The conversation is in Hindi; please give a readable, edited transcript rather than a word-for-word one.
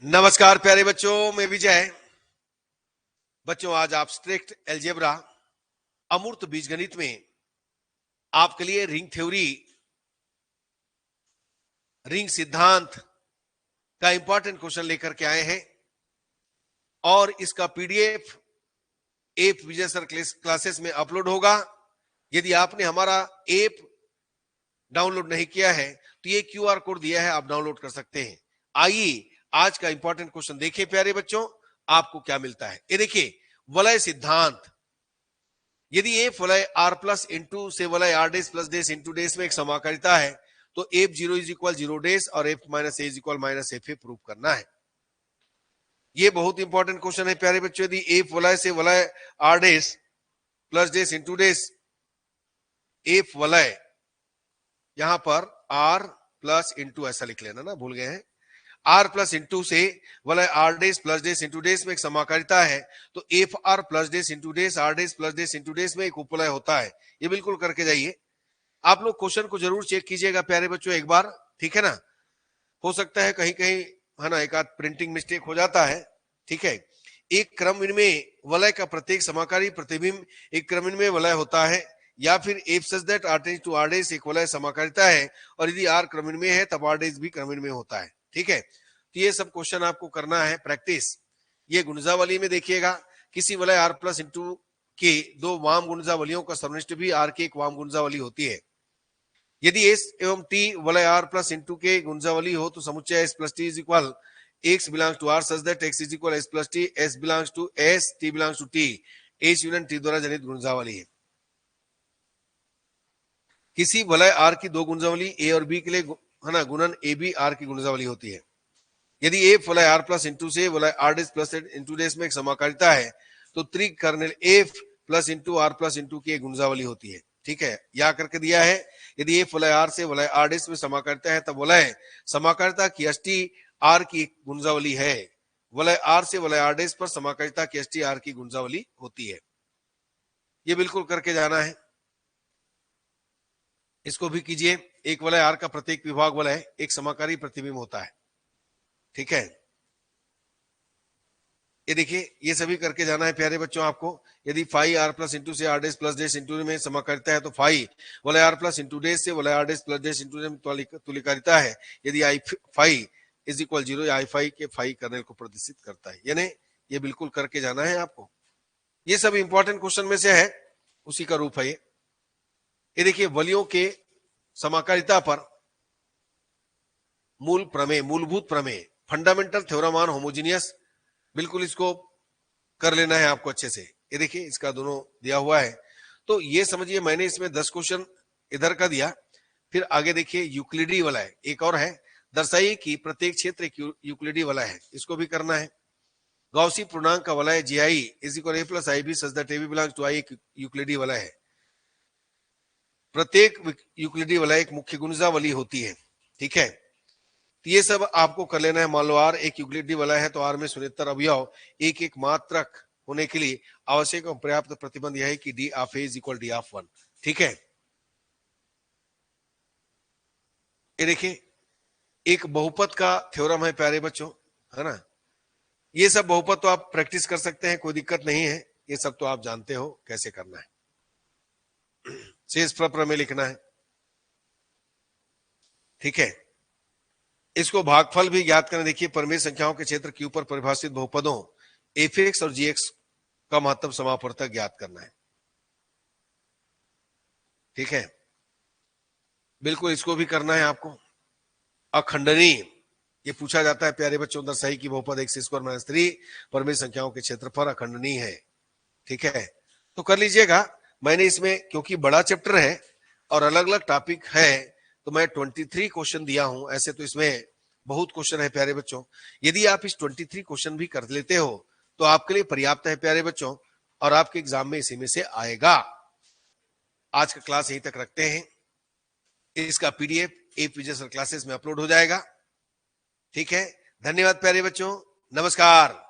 नमस्कार प्यारे बच्चों, मैं विजय। बच्चों, आज आप स्ट्रिक्ट एलजेब्रा अमूर्त बीजगणित में आपके लिए रिंग थ्योरी, रिंग सिद्धांत का इंपॉर्टेंट क्वेश्चन लेकर के आए हैं और इसका पीडीएफ ऐप विजय सर क्लासेस में अपलोड होगा। यदि आपने हमारा ऐप डाउनलोड नहीं किया है तो ये क्यूआर कोड दिया है, आप डाउनलोड कर सकते हैं। आइए आज का इंपॉर्टेंट क्वेश्चन देखिए प्यारे बच्चों, आपको क्या मिलता है। ये देखिए, वलय सिद्धांत। यदि एफ वलय आर प्लस इंटू से वलय आर डेस प्लस डेस इंटू डेस में एक समाकारिता है तो F zero is equal zero डेस और F minus A is equal minus F A prove करना है। ये बहुत इंपॉर्टेंट क्वेश्चन है प्यारे बच्चों। यदि एफ वलय से वलय आर डेस प्लस डेस इंटू डेस, एफ वलय यहां पर आर प्लस इंटू ऐसा लिख लेना ना, भूल गए हैं। आर प्लस इंटू से वलय आर डेस प्लस डेस इंटू डेस में एक समाकारिता है तो एफ आर प्लस डेस इंटू डेस आर डेस प्लस डेस इंटू डेस में एक उपलय होता है। ये बिल्कुल करके जाइए। आप लोग क्वेश्चन को जरूर चेक कीजिएगा प्यारे बच्चों एक बार, ठीक है ना। हो सकता है कहीं कहीं है ना एक आध प्रिंटिंग मिस्टेक हो जाता है, ठीक है। एक क्रम में वलय का प्रत्येक समाकारी प्रतिबिंब एक क्रम में वलय होता है, या फिर f such that R tends to R dash एक वलय समाकारिता है और यदि आर क्रम में है तब आर डेस भी क्रम में होता है, ठीक है। तो ये सब क्वेश्चन आपको करना है प्रैक्टिस। ये गुणजावली में देखिएगा, किसी वलय आर प्लस इंटू के दो वाम गुणजावलियों का समनिष्ठ भी आर की एक वाम गुणजावली होती है। यदि एस एवं टी वलय आर प्लस इंटू के गुणजावली हो तो समुच्चय S plus T is equal X belongs to R such that X is equal S plus T, S belongs to S, T belongs to T. S union T द्वारा जनित गुणजावली है। किसी वलय आर की दो गुणजावली ए और बी के लिए है ना गुणन ए बी आर की गुणजावली होती है। यदि एफ वलय आर प्लस इंटू से वलय आर डेस प्लस इंटू डेस में एक समाकारिता है तो त्रिकर्णिल f plus into R plus into की एक गुणजावली होती है, ठीक है। या करके दिया है, यदि एफ वलय आर से वलय आर डेस में समाकारिता है तब वलय समाकारिता की अष्टी आर की गुणजावली है। वलय आर से वलय आर डेस पर समाकारिता की अष्टी आर की गुणजावली होती है। ये बिल्कुल करके जाना है। इसको भी कीजिए। एक वलय आर का प्रत्येक विभाग वलय एक समाकारी प्रतिबिंब होता है, ठीक है। ये देखिए, ये सभी करके जाना है प्यारे बच्चों आपको। यदि फाई आर प्लस इंटू से आर डेस प्लस डेस इंटू में समाकारिता है तो फाई वलय आर प्लस इंटू डेस से वलय आर डेस प्लस डेस इंटू में तुल्यकारिता है। यदि I phi is equal zero, I phi के फाई कर्नेल को प्रदर्शित करता है। यानी ये बिल्कुल करके जाना है आपको। ये सब इंपॉर्टेंट क्वेश्चन में से है, उसी का रूप है ये। देखिए, वलियों के समाकारिता पर मूल प्रमेय, मूलभूत प्रमेय, फंडामेंटल थ्योरम ऑन होमोजीनियस, बिल्कुल इसको कर लेना है आपको अच्छे से। ये देखिए, इसका दोनों दिया हुआ है। तो ये समझिए, मैंने इसमें 10 क्वेश्चन इधर का दिया। फिर आगे देखिए, यूक्लिडी वाला है, एक और है। दर्शाइए कि प्रत्येक क्षेत्र एक यूक्लिडी वाला है, इसको भी करना है। गॉसी पूर्णांक का वलय G I is equal A plus I B such that A B belongs to I एक यूक्लिडी वाला है। प्रत्येक यूक्लिडी वाला एक मुख्य गुणजावली होती है, ठीक है। तो ये सब आपको कर लेना है। मान लो आर एक यूक्लिडी वाला है तो आर में शून्येतर अवयव एक एक मात्रक होने के लिए आवश्यक और पर्याप्त प्रतिबंध यह है कि D of A is equal D of one, ठीक है। ये देखिए, एक बहुपद का थ्योरम है प्यारे बच्चों, है ना। ये सब बहुपद तो आप प्रैक्टिस कर सकते हैं, कोई दिक्कत नहीं है। ये सब तो आप जानते हो कैसे करना है। शेष प्रपर में लिखना है, ठीक है। इसको भागफल भी ज्ञात करना। देखिए, परिमेय संख्याओं के क्षेत्र के ऊपर परिभाषित बहुपदों एफ एक्स और जी एक्स का महत्तम समापवर्तक ज्ञात करना है, ठीक है। बिल्कुल इसको भी करना है आपको। अखंडनीय, ये पूछा जाता है प्यारे बच्चों, दर्शाई की बहुपद एक्स स्क्वायर माइनस 3 परिमेय संख्याओं के क्षेत्रफल अखंडनीय है, ठीक है। तो कर लीजिएगा। मैंने इसमें क्योंकि बड़ा चैप्टर है और अलग अलग टॉपिक है तो मैं 23 क्वेश्चन दिया हूं। ऐसे तो इसमें बहुत क्वेश्चन है प्यारे बच्चों। यदि आप इस 23 क्वेश्चन भी कर लेते हो तो आपके लिए पर्याप्त है प्यारे बच्चों, और आपके एग्जाम में इसी में से आएगा। आज का क्लास यहीं तक रखते हैं। इसका पीडीएफ ऐप विजय सर क्लासेस में अपलोड हो जाएगा, ठीक है। धन्यवाद प्यारे बच्चों, नमस्कार।